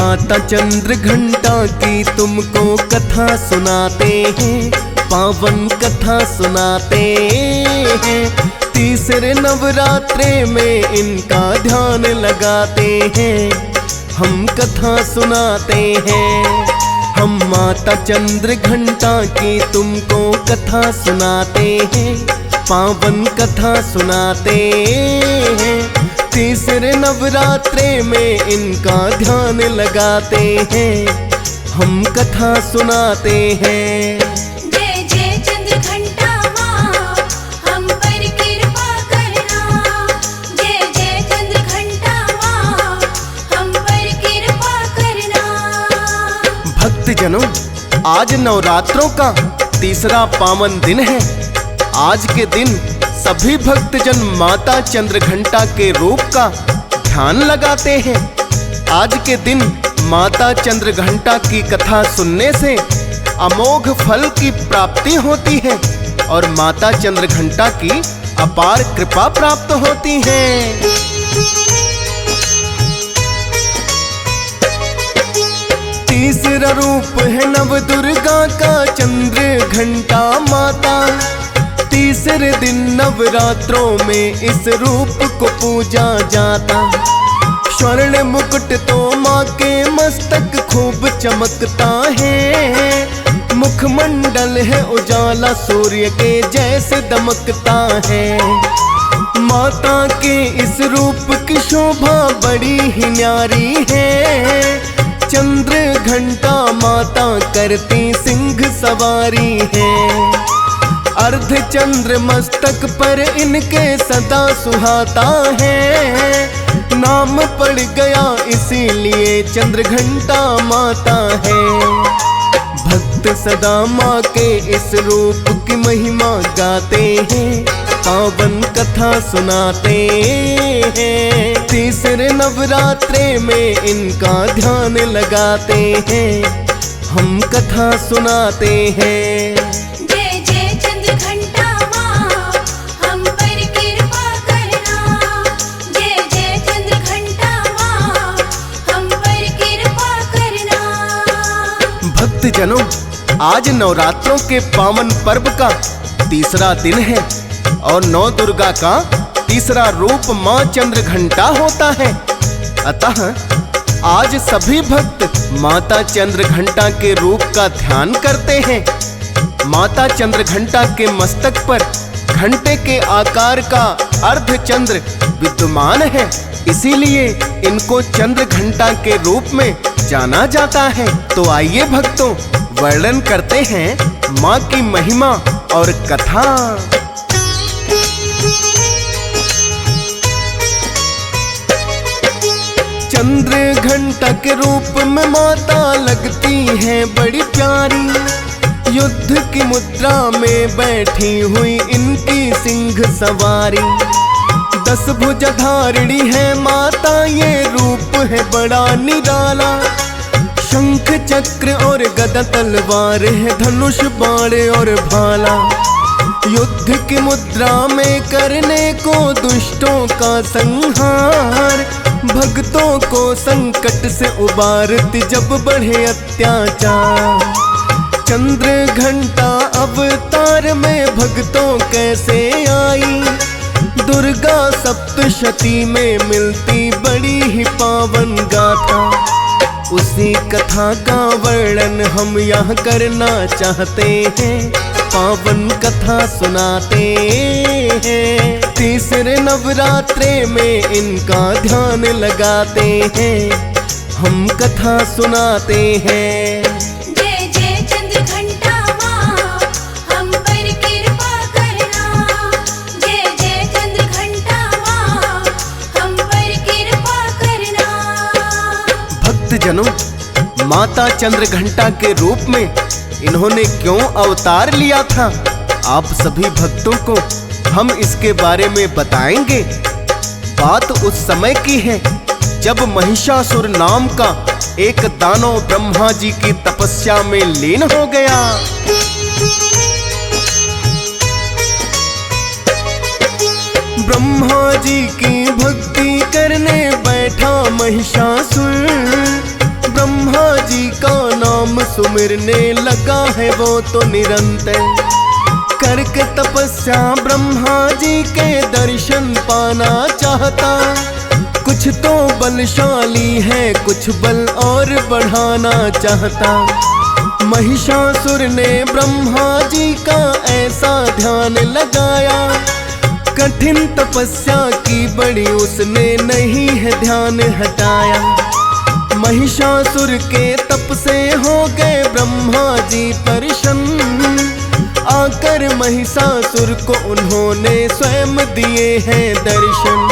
माता चंद्र घंटा की तुमको कथा सुनाते हैं, पावन कथा सुनाते हैं। तीसरे नवरात्रे में इनका ध्यान लगाते हैं, हम कथा सुनाते हैं। हम माता चंद्र घंटा की तुमको कथा सुनाते हैं, पावन कथा सुनाते हैं। तीसरे नवरात्रे में इनका ध्यान लगाते हैं, हम कथा सुनाते हैं। जय जय चंद्र घंटा माँ, हम पर कृपा करना। जय जय चंद्र घंटा माँ, हम पर कृपा करना। भक्तजनों, आज नवरात्रों का तीसरा पावन दिन है। आज के दिन सभी भक्तजन माता चंद्र घंटा के रूप का ध्यान लगाते हैं। आज के दिन माता चंद्र घंटा की कथा सुनने से अमोघ फल की प्राप्ति होती है और माता चंद्र घंटा की अपार कृपा प्राप्त होती है। तीसरा रूप है नव दुर्गा का चंद्र घंटा माता। तीसरे दिन नवरात्रों में इस रूप को पूजा जाता। स्वर्ण मुकुट तो माँ के मस्तक खूब चमकता है। मुखमंडल है उजाला सूर्य के जैसे दमकता है। माता के इस रूप की शोभा बड़ी ही न्यारी है। चंद्र घंटा माता करती सिंह सवारी है। अर्ध चंद्र मस्तक पर इनके सदा सुहाता है। नाम पड़ गया इसीलिए चंद्र घंटा माता है। भक्त सदा माँ के इस रूप की महिमा गाते हैं, पावन कथा सुनाते हैं। तीसरे नवरात्रे में इनका ध्यान लगाते हैं, हम कथा सुनाते हैं। जय जय चंद्र घंटा माँ, हम पर कृपा करना। जय जय चंद्र घंटा माँ, हम पर कृपा करना। भक्तजनों, आज नवरात्रों के पावन पर्व का तीसरा दिन है और नौ दुर्गा का तीसरा रूप माँ चंद्र घंटा होता है। अतः आज सभी भक्त माता चंद्र घंटा के रूप का ध्यान करते हैं। माता चंद्र घंटा के मस्तक पर घंटे के आकार का अर्ध चंद्र विद्यमान है, इसीलिए इनको चंद्र घंटा के रूप में जाना जाता है। तो आइए भक्तों, वर्णन करते हैं माँ की महिमा और कथा। चंद्र घंटा के रूप में माता लगती है बड़ी प्यारी। युद्ध की मुद्रा में बैठी हुई इनकी सिंह सवारी। 10 भुजधारिणी है माता, ये रूप है बड़ा निराला। शंख चक्र और गदा तलवार है, धनुष बाण और भाला। युद्ध की मुद्रा में करने को दुष्टों का संहार। भक्तों को संकट से उबारती जब बढ़े अत्याचार। चंद्र घंटा अवतार में भक्तों कैसे आई। दुर्गा सप्तशती में मिलती बड़ी ही पावन गाथा। उसी कथा का वर्णन हम यहाँ करना चाहते हैं, पावन कथा सुनाते हैं। तीसरे नवरात्रे में इनका ध्यान लगाते हैं, हम कथा सुनाते हैं। जय जय चंद्र घंटा माँ, हम पर कृपा करना। जय जय चंद्र घंटा माँ, हम पर कृपा करना। भक्तजनों, माता चंद्र घंटा के रूप में इन्होंने क्यों अवतार लिया था, आप सभी भक्तों को हम इसके बारे में बताएंगे। बात उस समय की है जब महिषासुर नाम का एक दानव ब्रह्मा जी की तपस्या में लीन हो गया। ब्रह्मा जी की भक्ति करने बैठा महिषासुर। ब्रह्मा जी का नाम सुमिरने लगा है वो तो निरंतर। करके तपस्या ब्रह्मा जी के दर्शन पाना चाहता। कुछ तो बलशाली है, कुछ बल और बढ़ाना चाहता। महिषासुर ने ब्रह्मा जी का ऐसा ध्यान लगाया, कठिन तपस्या की बड़ी उसने नहीं है ध्यान हटाया। महिषासुर के तप से हो गए ब्रह्मा जी प्रसन्न। आकर महिषासुर को उन्होंने स्वयं दिए हैं दर्शन।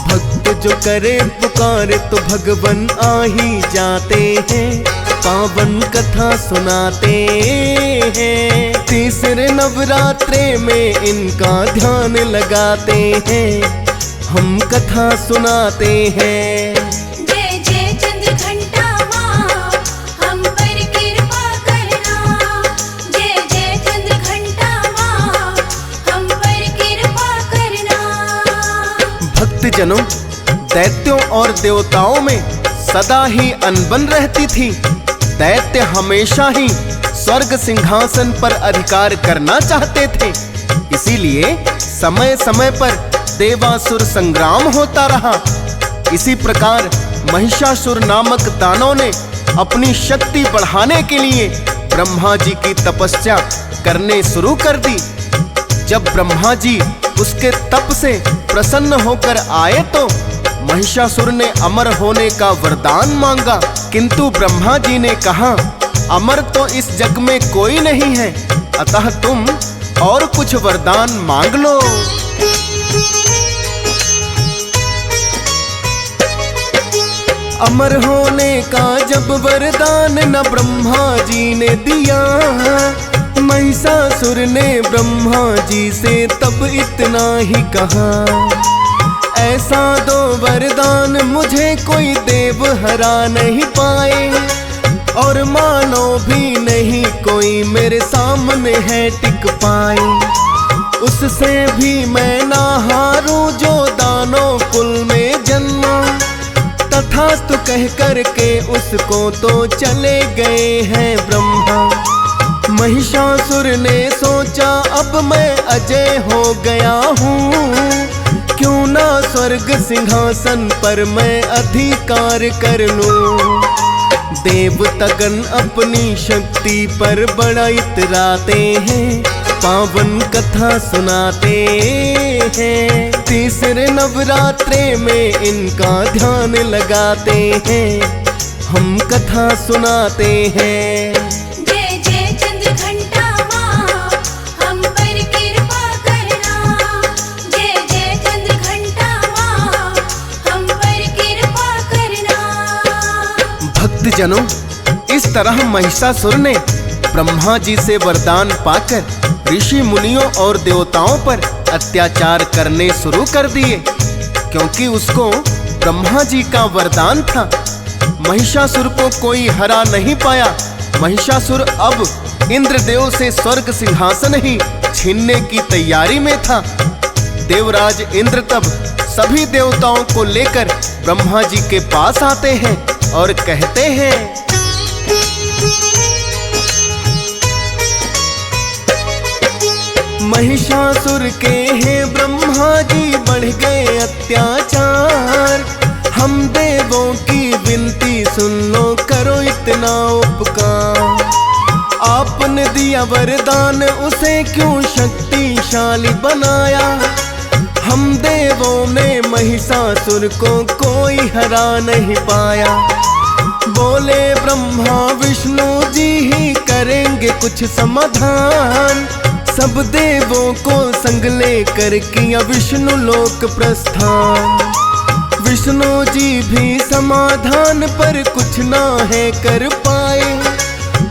भक्त जो करे पुकार तो भगवन आ ही जाते हैं, पावन कथा सुनाते हैं। तीसरे नवरात्रे में इनका ध्यान लगाते हैं, हम कथा सुनाते हैं। जय जय चंद्र घंटा माँ, हम पर कृपा करना। जय जय चंद्र घंटा माँ, हम पर कृपा करना। भक्तजनों, दैत्यों और देवताओं में सदा ही अनबन रहती थी। दैत्य हमेशा ही स्वर्ग सिंहासन पर अधिकार करना चाहते थे, इसीलिए समय समय पर देवासुर संग्राम होता रहा। इसी प्रकार महिषासुर नामक दानव ने अपनी शक्ति बढ़ाने के लिए ब्रह्मा जी की तपस्या करने शुरू कर दी। जब ब्रह्मा जी उसके तप से प्रसन्न होकर आए तो महिषासुर ने अमर होने का वरदान मांगा, किंतु ब्रह्मा जी ने कहा, अमर तो इस जग में कोई नहीं है, अतः तुम और कुछ वरदान मांग लो। अमर होने का जब वरदान न ब्रह्मा जी ने दिया, महिषासुर ने ब्रह्मा जी से तब इतना ही कहा, ऐसा दो वरदान मुझे कोई देव हरा नहीं पाए, और मानो भी नहीं कोई मेरे सामने है टिक पाए। उससे भी मैं ना हारूं जो दानों कुल में जन्मा, तथास्तु कह करके उसको तो चले गए हैं ब्रह्मा। महिषासुर ने सोचा अब मैं अजय हो गया हूँ, क्यों ना स्वर्ग सिंहासन पर मैं अधिकार कर लूं। देवतागण अपनी शक्ति पर बड़ा इतराते हैं, पावन कथा सुनाते हैं। तीसरे नवरात्रे में इनका ध्यान लगाते हैं, हम कथा सुनाते हैं। जय जय चंद्र घंटा माँ, हम पर कृपा करना। जय जय चंद्र घंटा माँ, हम पर कृपा करना। भक्तजनों, इस तरह महिषासुर ने ब्रह्मा जी से वरदान पाकर ऋषि मुनियों और देवताओं पर अत्याचार करने शुरू कर दिए, क्योंकि उसको ब्रह्मा जी का वरदान था। महिषासुर को कोई हरा नहीं पाया। महिषासुर अब इंद्रदेव से स्वर्ग सिंहासन ही छीनने की तैयारी में था। देवराज इंद्र तब सभी देवताओं को लेकर ब्रह्मा जी के पास आते हैं और कहते हैं, महिषासुर के हैं ब्रह्मा जी बढ़ गए अत्याचार, हम देवों की विनती सुन लो, करो इतना उपकार। आपने दिया वरदान उसे क्यों शक्तिशाली बनाया, हम देवों ने महिषासुर को कोई हरा नहीं पाया। बोले ब्रह्मा विष्णु जी ही करेंगे कुछ समाधान, सब देवों को संग लेकर किया विष्णु लोक प्रस्थान। विष्णु जी भी समाधान पर कुछ ना है कर पाए,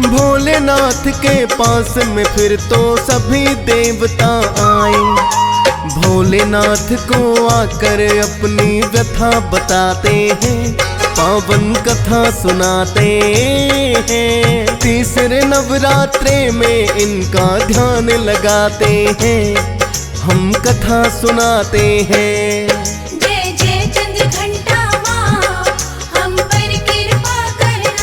भोलेनाथ के पास में फिर तो सभी देवता आए। भोलेनाथ को आकर अपनी व्यथा बताते हैं, पावन कथा सुनाते हैं। तीसरे नवरात्रे में इनका ध्यान लगाते हैं, हम कथा सुनाते हैं। जय जय चंद्र घंटा माँ, हम पर कृपा करना।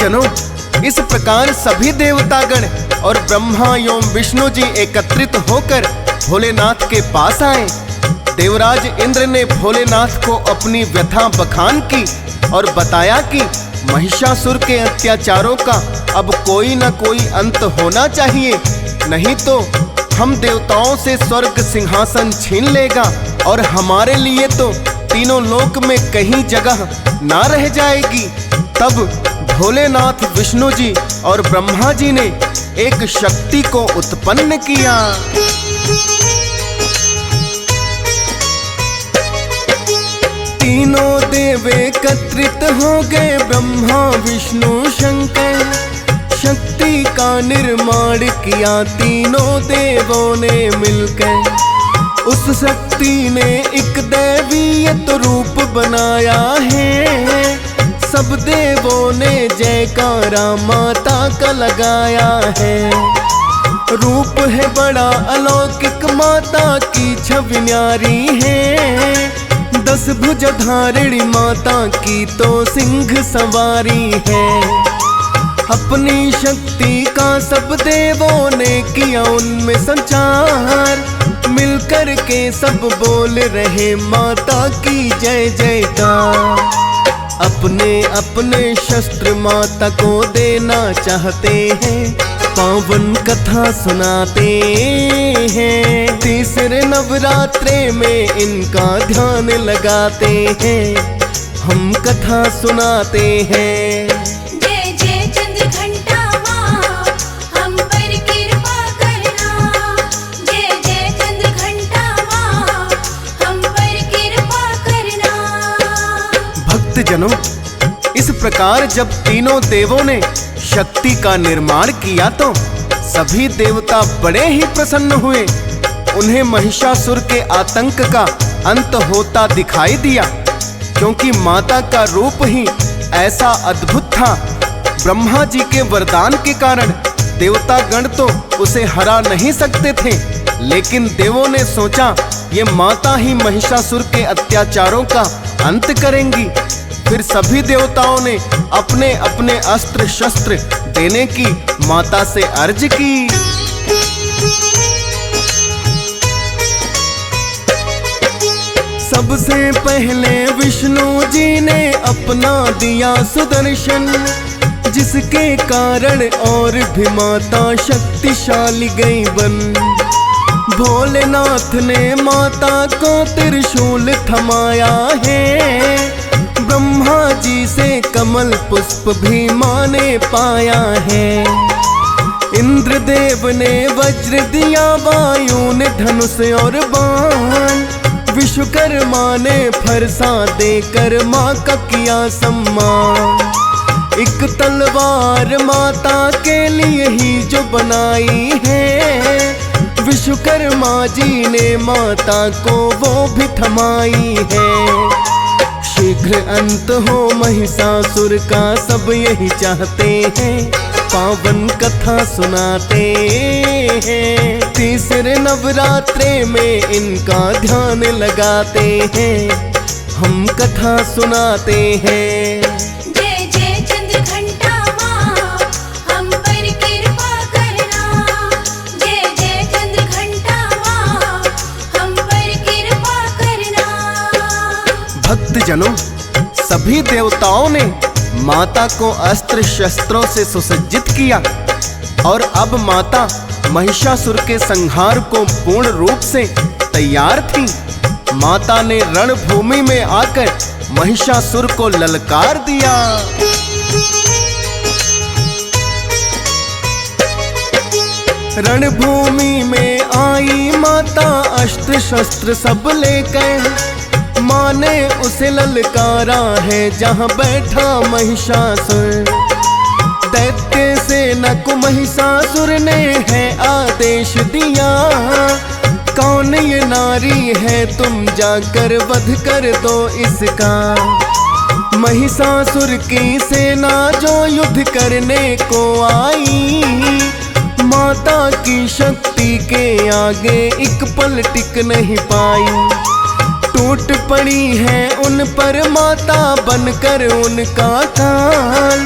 भक्तजनों, इस प्रकार सभी देवतागण और ब्रह्मा एवं विष्णु जी एकत्रित होकर भोलेनाथ के पास आए। देवराज इंद्र ने भोलेनाथ को अपनी व्यथा बखान की और बताया कि महिषासुर के अत्याचारों का अब कोई न कोई अंत होना चाहिए, नहीं तो हम देवताओं से स्वर्ग सिंहासन छीन लेगा और हमारे लिए तो तीनों लोक में कहीं जगह ना रह जाएगी। तब भोलेनाथ, विष्णु जी और ब्रह्मा जी ने एक शक्ति को उत्पन्न किया। तीनों देव एकत्रित हो गए, ब्रह्मा विष्णु शंकर। शक्ति का निर्माण किया तीनों देवों ने मिलकर। उस शक्ति ने एक दैवीयत रूप बनाया है। सब देवों ने जयकारा माता का लगाया है। रूप है बड़ा अलौकिक, माता की छवि न्यारी है। 10 भुज धारिणी माता की तो सिंह सवारी है। अपनी शक्ति का सब देवों ने किया उनमें संचार। मिलकर के सब बोल रहे माता की जय जयकार। अपने अपने शस्त्र माता को देना चाहते हैं, पावन कथा सुनाते हैं। तीसरे नवरात्रे में इनका ध्यान लगाते हैं, हम कथा सुनाते हैं। जय जय चंद्रघंटा माँ, हम पर कृपा करना। जय जय चंद्रघंटा माँ, हम पर कृपा करना। भक्तजनों, इस प्रकार जब तीनों देवों ने शक्ति का निर्माण किया तो सभी देवता बड़े ही प्रसन्न हुए। उन्हें महिषासुर के आतंक का अंत होता दिखाई दिया, क्योंकि माता का रूप ही ऐसा अद्भुत था। ब्रह्मा जी के वरदान के कारण देवतागण तो उसे हरा नहीं सकते थे, लेकिन देवों ने सोचा ये माता ही महिषासुर के अत्याचारों का अंत करेंगी। फिर सभी देवताओं ने अपने अपने अस्त्र शस्त्र देने की माता से अर्ज की। सबसे पहले विष्णु जी ने अपना दिया सुदर्शन, जिसके कारण और भी माता शक्तिशाली गई बन। भोलेनाथ ने माता को त्रिशूल थमाया है। ब्रह्मा जी से कमल पुष्प भी माँ ने पाया है। इंद्रदेव ने वज्र दिया, वायु ने धनुष और बाण। विश्वकर्मा ने फरसा देकर माँ का किया सम्मान। एक तलवार माता के लिए ही जो बनाई है, विश्वकर्मा जी ने माता को वो भी थमाई है। शीघ्र अंत हो महिषासुर का सब यही चाहते हैं, पावन कथा सुनाते हैं। तीसरे नवरात्रे में इनका ध्यान लगाते हैं, हम कथा सुनाते हैं। जय जय चंद्रघंटा माँ, हम पर कृपा करना। जय जय चंद्रघंटा माँ, हम पर कृपा करना। भक्तजनों, सभी देवताओं ने माता को अस्त्र शस्त्रों से सुसज्जित किया और अब माता महिषासुर के संहार को पूर्ण रूप से तैयार थी। माता ने रणभूमि में आकर महिषासुर को ललकार दिया। रणभूमि में आई माता अस्त्र शस्त्र सब लेकर। माँ ने उसे ललकारा है जहाँ बैठा महिषासुर। दैत्य सेना को महिषासुर ने है आदेश दिया, कौन ये नारी है तुम जाकर वध कर दो इसका। महिषासुर की सेना जो युद्ध करने को आई, माता की शक्ति के आगे एक पल टिक नहीं पाई। टूट पड़ी है उन पर माता बनकर उनका काल।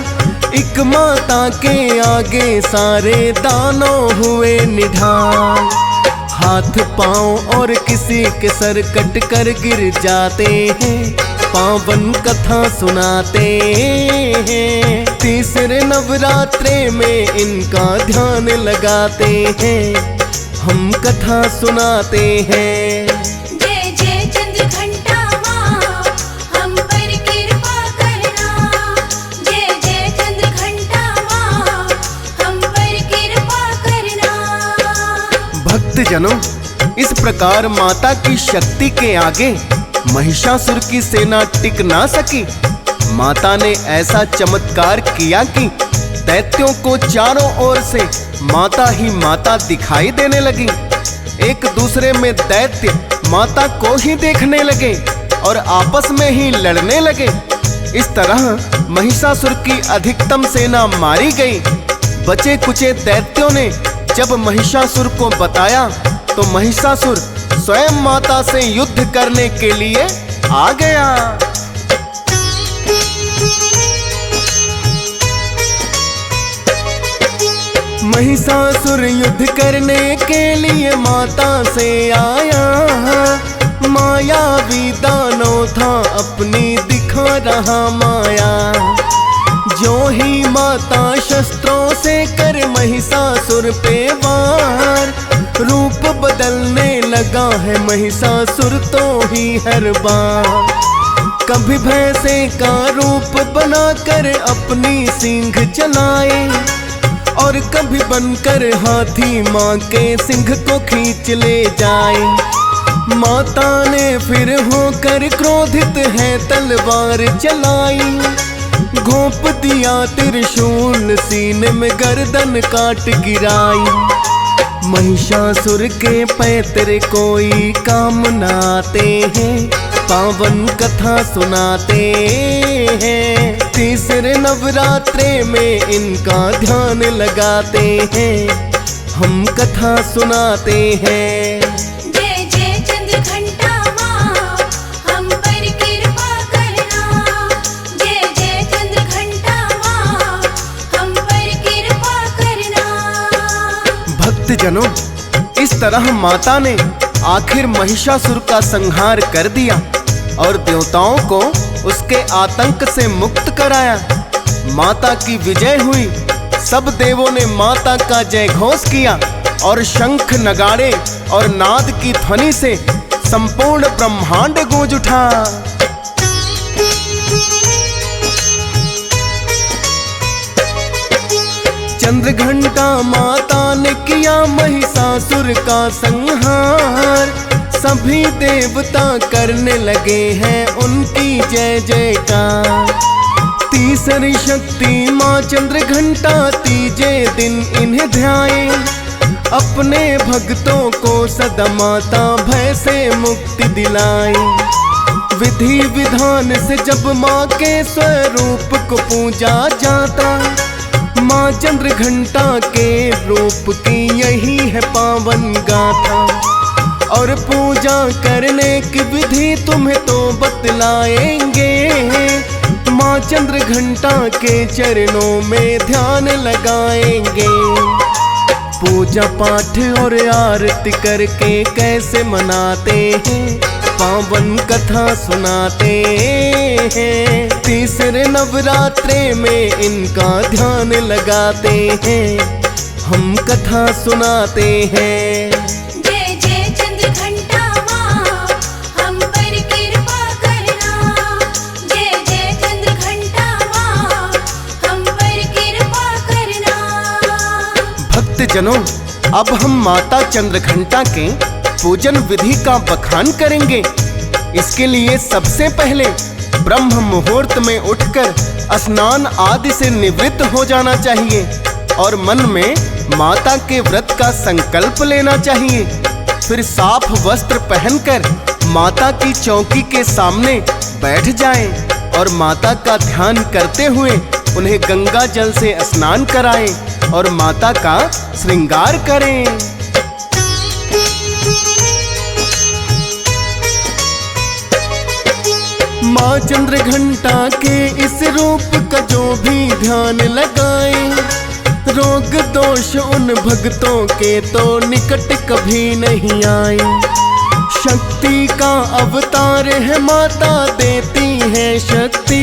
एक माता के आगे सारे दानों हुए निढाल। हाथ पांव और किसी के सर कट कर गिर जाते हैं, पावन कथा सुनाते हैं। तीसरे नवरात्रे में इनका ध्यान लगाते हैं, हम कथा सुनाते हैं। जय जय चंद्र घंटा माँ, हम पर कृपा करना। जय जय चंद्र घंटा माँ, हम पर कृपा करना। भक्तजनों, इस प्रकार माता की शक्ति के आगे महिषासुर की सेना टिक ना सकी। माता ने ऐसा चमत्कार किया कि दैत्यों को चारों ओर से माता ही माता दिखाई देने लगी। एक दूसरे में दैत्य माता को ही देखने लगे और आपस में ही लड़ने लगे। इस तरह महिषासुर की अधिकतम सेना मारी गई। बचे कुचे दैत्यों ने जब महिषासुर को बताया तो महिषासुर स्वयं माता से युद्ध करने के लिए आ गया। महिषासुर युद्ध करने के लिए माता से आया। मायावी दानव था अपनी दिखा रहा माया। जो ही माता शस्त्रों से कर महिषासुर पे वार, रूप बदलने लगा है महिषासुर तो ही हर बार। कभी भैंसे का रूप बनाकर अपनी सींग चलाए और कभी बनकर हाथी माँ के सिंह को खींच ले जाए। माता ने फिर होकर क्रोधित है तलवार चलाई। घोंप दिया त्रिशूल सीने में गर्दन काट गिराई। महिषासुर के पैतरे कोई काम न आते हैं, पावन कथा सुनाते हैं। तीसरे नवरात्रे में इनका ध्यान लगाते हैं, हम कथा सुनाते हैं। जय जय चंद्र घंटा माँ, हम पर कृपा करना। जय जय चंद्र घंटा माँ, हम पर कृपा करना। भक्तजनों, इस तरह माता ने आखिर महिषासुर का संहार कर दिया और देवताओं को उसके आतंक से मुक्त कराया। माता की विजय हुई। सब देवों ने माता का जय घोष किया और शंख नगाड़े और नाद की ध्वनि से संपूर्ण ब्रह्मांड गूंज उठा। चंद्रघंटा माता ने किया महिषासुर का संहार। सभी देवता करने लगे हैं उनकी जय जयकार। तीसरी शक्ति माँ चंद्रघंटा तीजे दिन इन्हें ध्याए। अपने भक्तों को सदा माता भय से मुक्ति दिलाई। विधि विधान से जब माँ के स्वरूप को पूजा जाता, माँ चंद्रघंटा के रूप की यही है पावन गाथा। और पूजा करने की विधि तुम्हें तो बतलाएंगे। माँ चंद्रघंटा के चरणों में ध्यान लगाएंगे। पूजा पाठ और आरती करके कैसे मनाते हैं, पावन कथा सुनाते हैं। तीसरे नवरात्रे में इनका ध्यान लगाते हैं, हम कथा सुनाते हैं। जय जय चंद्र घंटा माँ, हम पर कृपा करना। जय जय चंद्र घंटा माँ, हम पर कृपा करना। भक्तजनों, अब हम माता चंद्रघंटा के पूजन विधि का बखान करेंगे। इसके लिए सबसे पहले ब्रह्म मुहूर्त में उठकर स्नान आदि से निवृत्त हो जाना चाहिए और मन में माता के व्रत का संकल्प लेना चाहिए। फिर साफ वस्त्र पहनकर माता की चौकी के सामने बैठ जाएं और माता का ध्यान करते हुए उन्हें गंगा जल से स्नान कराएं और माता का श्रृंगार करें। माँ चंद्र घंटा के इस रूप का जो भी ध्यान लगाए, रोग दोष उन भक्तों के तो निकट कभी नहीं आए। शक्ति का अवतार है माता, देती है शक्ति,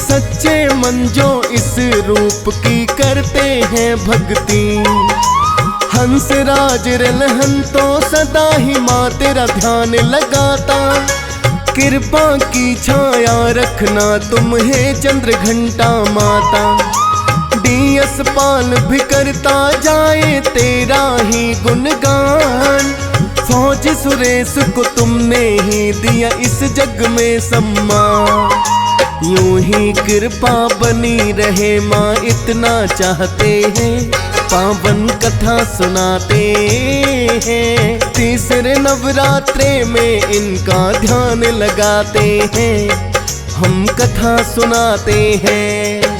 सच्चे मन जो इस रूप की करते हैं भक्ति। हंस राज रलहन तो सदा ही माँ तेरा ध्यान लगाता, कृपा की छाया रखना तुम है चंद्र घंटा माता। डीएस पाल भी करता जाए तेरा ही गुणगान, फौज सुरेश को तुमने ही दिया इस जग में सम्मान। यूं ही कृपा बनी रहे माँ इतना चाहते हैं, पावन कथा सुनाते हैं। तीसरे नवरात्रे में इनका ध्यान लगाते हैं, हम कथा सुनाते हैं।